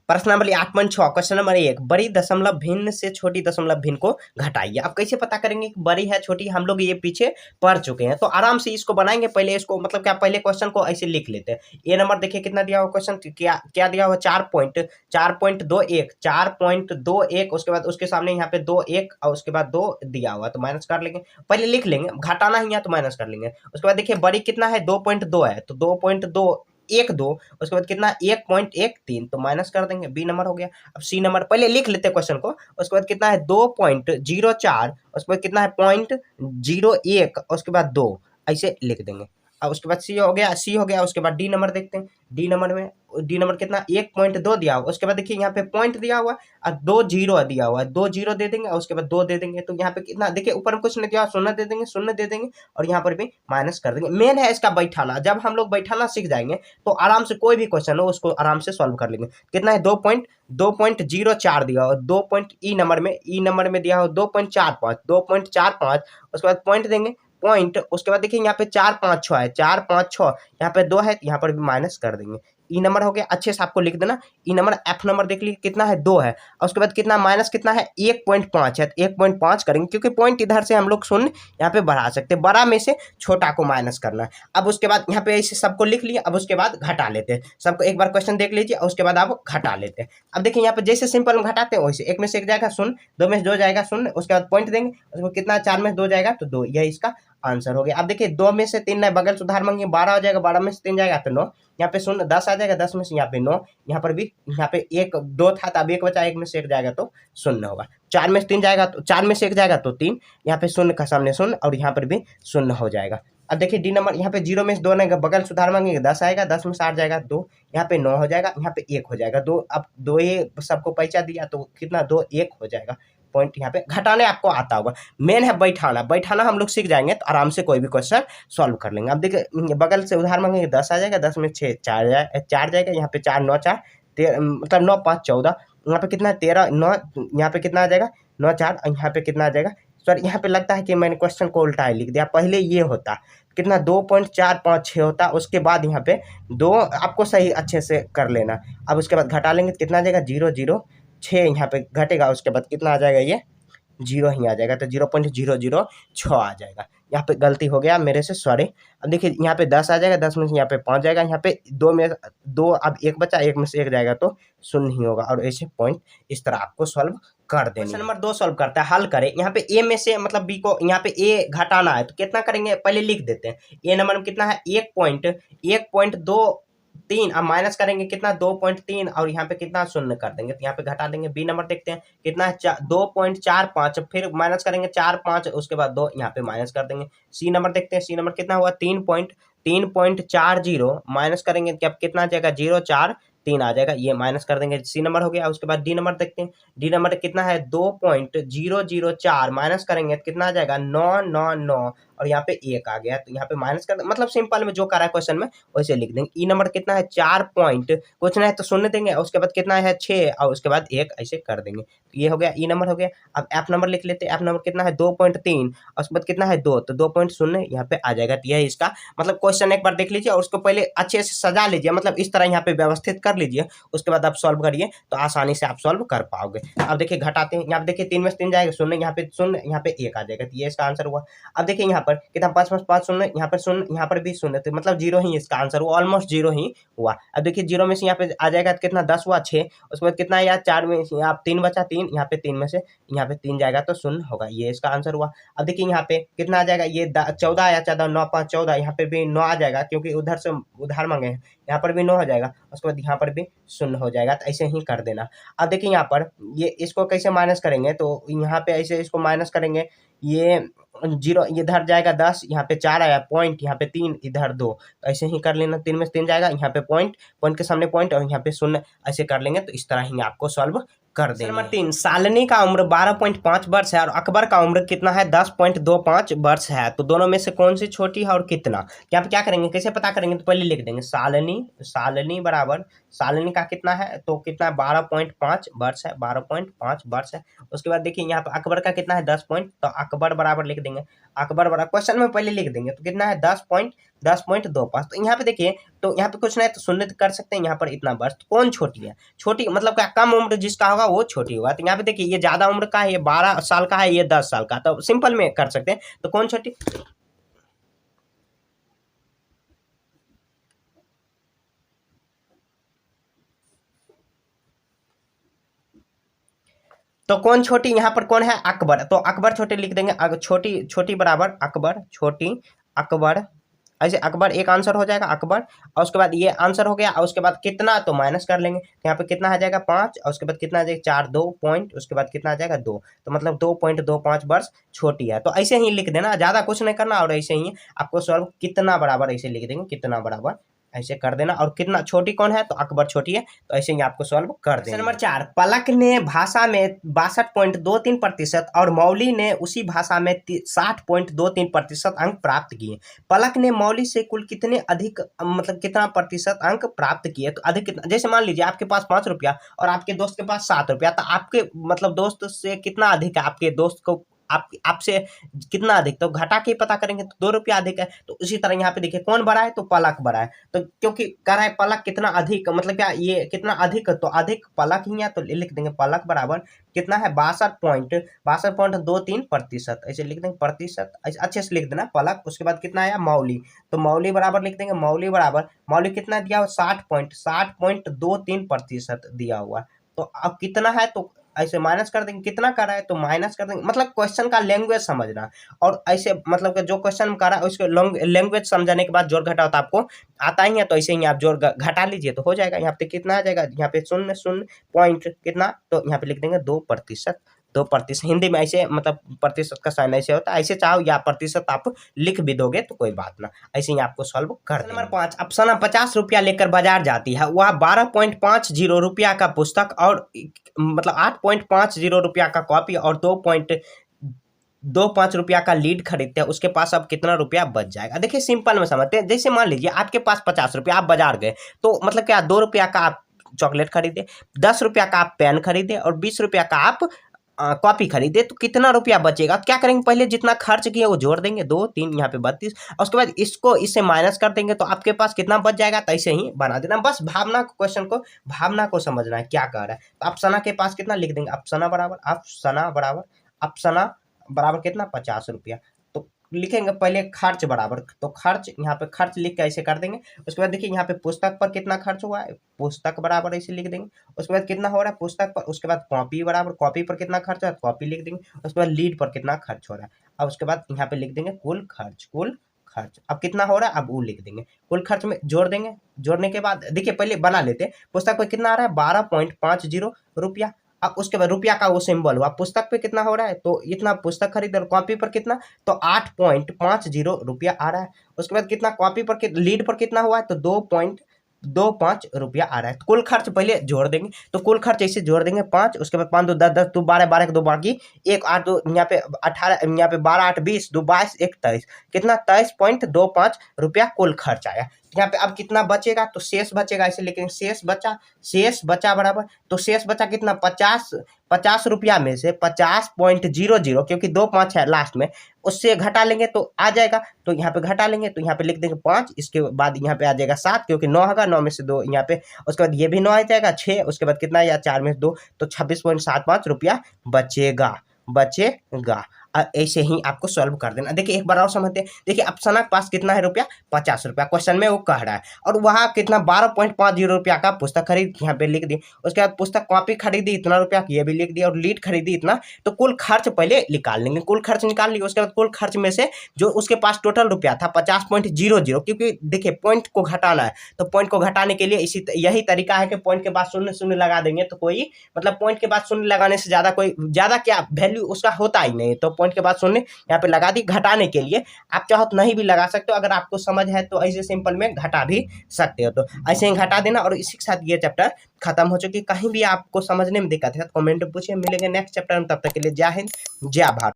प्रश्न number 8.6 question number 1, बड़ी दशमलव भिन्न से छोटी दशमलव भिन्न को घटाइए। अब कैसे पता करेंगे कि बड़ी है छोटी, हम लोग ये पीछे पढ़ चुके हैं, तो आराम से इसको बनाएंगे। पहले इसको मतलब क्या, पहले क्वेश्चन को ऐसे लिख लेते हैं। ये नंबर देखिए कितना दिया हुआ क्वेश्चन, क्या क्या दिया हुआ, 4.21, उसके बाद उसके सामने यहाँ पे 2 1 और उसके बाद 2 दिया हुआ, तो माइनस कर लेंगे। पहले लिख लेंगे, घटाना ही है तो माइनस कर लेंगे। उसके बाद देखिए बड़ी कितना है, 2.2 है, तो 2.2 उसके बाद कितना, 1.13, तो माइनस कर देंगे। बी नंबर हो गया। अब सी नंबर पहले लिख लेते हैं क्वेश्चन को। उसके बाद कितना है, 2.04, उसके बाद कितना है, 0.01, उसके बाद 2, ऐसे लिख देंगे। अब उसके बाद सी हो गया। उसके बाद डी नंबर देखते हैं। डी नंबर कितना, 1.2 दिया हुआ। उसके बाद देखिए यहाँ पे पॉइंट दिया हुआ और 2 जीरो दिया हुआ है, 2 जीरो दे देंगे और उसके बाद 2 दे देंगे। तो यहाँ पे कितना देखिए, ऊपर में कुछ नहीं दिया, शून्य दे देंगे, शून्य दे देंगे और यहाँ पर भी माइनस कर देंगे। मेन है इसका बैठाना। जब हम लोग बैठाना सीख जाएंगे तो आराम से कोई भी क्वेश्चन हो उसको आराम से सॉल्व कर लेंगे। कितना है, 2.04 दिया हुआ, 2 पॉइंट ई नंबर में दिया हुआ 2.45, उसके बाद पॉइंट देंगे, पॉइंट, उसके बाद देखिए यहाँ पे 4 5 6 है, 4 5 6, यहाँ पे 2 है, यहाँ पर भी माइनस कर देंगे। ई नंबर हो गया, अच्छे से आपको लिख देना। ई नंबर, एफ नंबर देख लीजिए कितना है, 2 है, और उसके बाद कितना माइनस कितना है, 1.5 है, 1.5 करेंगे क्योंकि पॉइंट इधर से हम लोग शून्य यहाँ पे बढ़ा सकते हैं, बड़ा में से छोटा को माइनस करना है। अब उसके बाद यहाँ पे ऐसे सबको लिख लिया। अब उसके बाद घटा लेते हैं सबको, एक बार क्वेश्चन देख लीजिए और उसके बाद आप घटा लेते हैं। अब देखिए यहाँ पे जैसे सिंपल में घटाते हैं वैसे, 1 में से 1 जाएगा शून्य, 2 में से 2 जाएगा शून्य, उसके बाद पॉइंट देंगे, उसको कितना, 4 में से 2 जाएगा तो 2, यह इसका आंसर हो गया। अब देखिए 2 में से 3 नहीं, बगल सुधार मांगे, 12 हो जाएगा, 12 में से 3 जाएगा तो 9, यहाँ पे शून्य, 10 आ जाएगा, 10 में से यहाँ पे 9, यहाँ पर भी यहाँ पे 1 2 था, तो अब 1 बचा, 1 में से 1 जाएगा तो शून्य होगा। 4 में से 3 जाएगा तो 4 में से 1 जाएगा तो 3, यहाँ पे शून्य का सामने शून्य और यहाँ पर भी शून्य हो जाएगा। अब देखिए डी नंबर, यहाँ पे 0 में से 2 नहीं, बगल सुधार मांगेंगे, 10 आएगा, 10 में से 8 जाएगा 2, यहाँ पे 9 हो जाएगा, यहाँ पे 1 हो जाएगा 2। अब 2 ये सबको पैसा दिया तो कितना, 2 1 हो जाएगा। पॉइंट यहाँ पे घटाने आपको आता होगा। मेन है बैठाना हम लोग सीख जाएंगे तो आराम से कोई भी क्वेश्चन सॉल्व कर लेंगे। अब देखिए बगल से उधार मांगेंगे, 10 आ जाएगा, 10 में 6 4 जाएगा, यहाँ पे 4 9 4 मतलब 9 5 14, यहाँ पे कितना है, 13 9, यहाँ पे कितना आ जाएगा, 9 4, यहाँ पे कितना आ जाएगा। सर यहाँ पे लगता है कि मैंने क्वेश्चन को उल्टा ही लिख दिया, पहले ये होता कितना, 2.456 होता, उसके बाद यहाँ पे 2 आपको सही अच्छे से कर लेना। अब उसके बाद घटा लेंगे, कितना आ जाएगा, 0 0 6, यहाँ पे घटेगा, उसके बाद कितना आ जाएगा, ये 0 ही आ जाएगा, तो 0.006 आ जाएगा। यहाँ पे गलती हो गया मेरे से, सॉरी। अब देखिए यहाँ पे 10 आ जाएगा, 10 में से यहाँ पे 5 जाएगा, यहाँ पे 2 में 2, अब 1 बचा, 1 में से 1 जाएगा तो शून्य ही होगा, और ऐसे पॉइंट इस तरह आपको सॉल्व कर देंगे। क्वेश्चन नंबर 2 सॉल्व करता है, हल करें। यहाँ पे ए में से मतलब बी को, यहाँ पे ए घटाना है तो कितना करेंगे, पहले लिख देते हैं। ए नंबर में कितना है, 1.23, अब माइनस करेंगे कितना, 2.3, और यहाँ पे कितना शून्य कर देंगे, तो यहाँ पे घटा देंगे। बी नंबर देखते हैं कितना है, 2.45, फिर माइनस करेंगे 4 5, उसके बाद 2, यहाँ पे माइनस कर देंगे। सी नंबर देखते हैं, सी नंबर कितना हुआ, 3.40, माइनस करेंगे क्या, कितना आ जाएगा, 0.43 आ जाएगा, ये माइनस कर देंगे। सी नंबर हो गया। उसके बाद डी नंबर देखते हैं, डी नंबर कितना है, 2.004, माइनस करेंगे तो कितना आ जाएगा, 999, और यहाँ पे 1 आ गया, तो यहाँ पे माइनस कर, मतलब सिंपल में जो करा है क्वेश्चन में वैसे लिख देंगे। ई नंबर कितना है, 4 पॉइंट कुछ नहीं है तो शून्य देंगे, उसके बाद कितना है, 6, और उसके बाद 1, ऐसे कर देंगे। तो ये हो गया, ई नंबर हो गया। अब एफ नंबर लिख लेते हैं। एफ नंबर कितना है, 2.3, और उसके बाद कितना है, 2, तो 2.0 यहाँ पे आ जाएगा। तो यह इसका मतलब क्वेश्चन एक बार देख लीजिए और उसको पहले अच्छे से सजा लीजिए, मतलब इस तरह यहाँ पे व्यवस्थित कर लीजिए, उसके बाद आप सॉल्व करिए तो आसानी से आप सॉल्व कर पाओगे। अब देखिए घटाते हैं, यहाँ पे देखिए 3 में से 3 जाएगा शून्य, यहाँ पे शून्य, यहाँ पे 1 आ जाएगा, तो ये इसका आंसर हुआ। अब देखिए यहाँ पर कितना, 5 में 5 शून्य, यहाँ पर शून्य, यहाँ पर भी शून्य, तो मतलब 0 ही इसका आंसर हुआ, ऑलमोस्ट 0 ही हुआ। अब देखिए 0 में से यहाँ पे आ जाएगा तो कितना, 10 हुआ, 6, उसके बाद कितना यार, 4 में यहाँ 3 बचा, 3, यहाँ पे 3 में से यहाँ पे 3 जाएगा तो शून्य होगा, ये इसका आंसर हुआ। अब देखिए यहाँ पे कितना आ जाएगा, ये 14 आया, 14 9 5 14, यहाँ पे भी 9 आ जाएगा क्योंकि उधर से उधार मांगे हैं, यहाँ पर भी 9 हो जाएगा, उसके बाद यहाँ पर भी शून्य हो जाएगा, तो ऐसे ही कर देना। अब देखिए यहाँ पर ये इसको कैसे माइनस करेंगे, तो यहाँ पे ऐसे इसको माइनस करेंगे, ये 0 इधर जाएगा 10, यहाँ पे 4 आया, पॉइंट यहाँ पे 3, इधर 2, तो ऐसे ही कर लेना। 3 में से 3 जाएगा, यहाँ पे पॉइंट, पॉइंट के सामने पॉइंट, और यहाँ पे शून्य, ऐसे कर लेंगे तो इस तरह ही आपको सॉल्व कर देंगे। नंबर 3, सालनी का उम्र 12.5 वर्ष है और अकबर का उम्र कितना है, 10.25 वर्ष है, तो दोनों में से कौन सी छोटी है और कितना। यहाँ पे क्या करेंगे, कैसे पता करेंगे, तो पहले लिख देंगे सालनी बराबर, सालनी का कितना है, तो कितना 12.5 वर्ष है, 12.5 वर्ष है। उसके बाद देखिए यहाँ पे अकबर का कितना है, 10 पॉइंट, तो अकबर बराबर लिख देंगे, अकबर बराबर क्वेश्चन में पहले लिख देंगे, तो कितना है, 10.25। तो यहाँ पे देखिए, तो यहाँ पे कुछ नहीं तो शून्य कर सकते हैं यहाँ पर इतना वर्ष। तो कौन छोटी है? छोटी मतलब क्या, कम उम्र जिसका होगा वो छोटी होगा। तो यहाँ पे देखिए ये ज्यादा उम्र का है, ये 12 साल का है, ये 10 साल का। तो सिंपल में कर सकते हैं। तो कौन छोटी? तो कौन छोटी? यहाँ पर कौन है? अकबर। तो अकबर छोटी लिख देंगे। छोटी छोटी बराबर अकबर, छोटी अकबर। ऐसे अकबर एक आंसर हो जाएगा, अकबर। और उसके बाद ये आंसर हो गया। और उसके बाद कितना, तो माइनस कर लेंगे। तो यहाँ पे कितना आ जाएगा? 5। और उसके बाद कितना आ जाएगा? 4, 2 पॉइंट, उसके बाद कितना आ जाएगा? 2। तो मतलब 2.25 वर्ष छोटी है। तो ऐसे ही लिख देना, ज्यादा कुछ नहीं करना। और ऐसे ही आपको सॉल्व कितना बराबर ऐसे लिख देंगे, कितना बराबर ऐसे कर देना। और कितना छोटी कौन है? तो अकबर छोटी है। तो ऐसे ही आपको सॉल्व कर देना। नंबर 4, पलक ने भाषा में 62.23% और मौली ने उसी भाषा में 60.23% अंक प्राप्त किए। पलक ने मौली से कुल कितने अधिक, मतलब कितना प्रतिशत अंक प्राप्त किए? तो अधिक कितना? जैसे मान लीजिए आपके पास 5 रुपया और आपके दोस्त के पास 7 रुपया, तो आपके मतलब दोस्त से कितना अधिक है? आपके दोस्त को आपसे कितना अधिक? तो घटा के पता करेंगे तो 2 रुपया अधिक है। तो उसी तरह यहाँ पे देखिए कौन बड़ा है? तो पलक बड़ा है। तो क्योंकि कह रहा है पलक कितना अधिक, मतलब क्या ये कितना अधिक, तो अधिक पलक ही है। तो लिख देंगे पलक बराबर कितना है? 62.23%। ऐसे लिख देंगे प्रतिशत, ऐसे अच्छे से लिख देना पलक। उसके बाद कितना आया? मौली। तो मौली बराबर लिख देंगे, मौली बराबर, मौली कितना दिया हुआ? 60.23% दिया हुआ। तो अब कितना है? तो ऐसे माइनस कर देंगे। कितना कर रहा है? तो माइनस कर देंगे। मतलब क्वेश्चन का लैंग्वेज समझना। और ऐसे मतलब कि जो क्वेश्चन कर रहा है उसके लैंग्वेज समझने के बाद जोड़ घटाव तो आपको आता ही है। तो ऐसे ही आप जोड़ घटा लीजिए तो हो जाएगा। यहाँ पे कितना आ जाएगा? यहाँ पे 0 पॉइंट कितना, तो यहाँ पे लिख देंगे 2%। 2%। हिंदी में ऐसे मतलब प्रतिशत का साइन ऐसे होता है। ऐसे चाहो या प्रतिशत आप लिख भी दोगे तो कोई बात ना, ऐसे ही आपको सॉल्व कर। नंबर 5, अफसाना 50 रुपया लेकर बाजार जाती है। वह 12.50 रुपया का पुस्तक और मतलब 8.50 रुपया का कॉपी और 2.25 रुपया का लीड खरीदते हैं। उसके पास अब कितना रुपया बच जाएगा? देखिए सिंपल में समझते हैं। जैसे मान लीजिए आपके पास 50 रुपया, आप बाजार गए तो मतलब क्या 2 रुपया का आप चॉकलेट खरीदे, 10 रुपया का आप पेन खरीदे और 20 रुपया का आप कॉपी खरीदे। तो कितना रुपया बचेगा? क्या करेंगे? पहले जितना खर्च किया वो जोड़ देंगे, 2 3 यहाँ पे 32। और उसके बाद इसको इससे माइनस कर देंगे तो आपके पास कितना बच जाएगा? तो ऐसे ही बना देना। बस भावना को, क्वेश्चन को भावना को समझना है क्या कह रहा है। तो अफसाना के पास कितना लिख देंगे? अफसाना बराबर अफसाना बराबर कितना? 50 रुपया। तो लिखेंगे पहले खर्च बराबर, तो खर्च यहाँ पे खर्च लिख के ऐसे कर देंगे। उसके बाद देखिए यहाँ पे पुस्तक पर कितना खर्च हुआ है? पुस्तक बराबर ऐसे लिख देंगे। उसके बाद कितना हो रहा है? पुस्तक पर। उसके बाद कॉपी बराबर, कॉपी पर कितना खर्च है? कॉपी लिख देंगे। उसके बाद लीड पर कितना खर्च हो रहा है। अब उसके बाद यहाँ पे लिख देंगे कुल खर्च, कुल खर्च। अब कितना हो रहा है? अब वो लिख देंगे। कुल खर्च में जोड़ देंगे। जोड़ने के बाद देखिए पहले बना लेते हैं। पुस्तक पर कितना आ रहा है? 12.50 रुपया। अब उसके बाद रुपया का वो सिंबल हुआ। पुस्तक पे कितना हो रहा है? तो इतना पुस्तक खरीद। और कॉपी पर कितना? तो 8.50 रुपया आ रहा है। उसके बाद कितना? कॉपी पर लीड पर कितना हुआ है? तो 2.25 रुपया आ रहा है। तो कुल खर्च पहले जोड़ देंगे। तो कुल खर्च ऐसे जोड़ देंगे 5। उसके बाद 5 2 10 10 2 12 12 के 2 बाकी 1 8 2 यहाँ पे 18, यहाँ पे 12 8 20 2 22 1 23, कितना? 23.25 रुपया कुल खर्च आया। यहाँ पे अब कितना बचेगा? तो शेष बचेगा ऐसे, लेकिन शेष बचा बराबर, तो शेष बचा कितना? 50 रुपया में से 50.00, क्योंकि 2 5 है लास्ट में, उससे घटा लेंगे तो आ जाएगा। तो यहाँ पे घटा लेंगे तो यहाँ पे लिख देंगे 5। इसके बाद यहाँ पे आ जाएगा 7, क्योंकि 9 होगा, 9 में से 2 यहाँ पे। उसके बाद ये भी 9 आ जाएगा, 6। उसके बाद कितना? या 4 में से 2, तो 26.75 रुपया बचेगा। ऐसे ही आपको सॉल्व कर देना। देखिए एक बार और समझते हैं। देखिए अफसाना के पास कितना है रुपया? 50 रुपया क्वेश्चन में वो कह रहा है। और वहाँ कितना? 12.50 रुपया का पुस्तक खरीद, यहाँ पे लिख दी। उसके बाद पुस्तक कॉपी खरीदी इतना रुपया की, ये भी लिख दिया। और लीड खरीदी इतना। तो कुल खर्च पहले निकाल लेंगे। कुल खर्च निकाल लिया। उसके बाद कुल खर्च में से जो उसके पास टोटल रुपया था 50.00, क्योंकि देखिए पॉइंट को घटाना है। तो पॉइंट को घटाने के लिए यही तरीका है कि पॉइंट के बाद 0 0 लगा देंगे। तो कोई मतलब पॉइंट के बाद 0 लगाने से ज्यादा क्या वैल्यू उसका होता ही नहीं। तो पॉइंट के बाद 0 यहाँ पे लगा दी घटाने के लिए। आप चाहो तो नहीं भी लगा सकते हो, अगर आपको समझ है तो ऐसे सिंपल में घटा भी सकते हो। तो ऐसे ही घटा देना। और इसी के साथ ये चैप्टर खत्म हो चुकी। कहीं भी आपको समझने में दिक्कत है तो कमेंट में पूछिए। मिलेंगे नेक्स्ट चैप्टर में, तब तक के लिए जय हिंद जय भारत।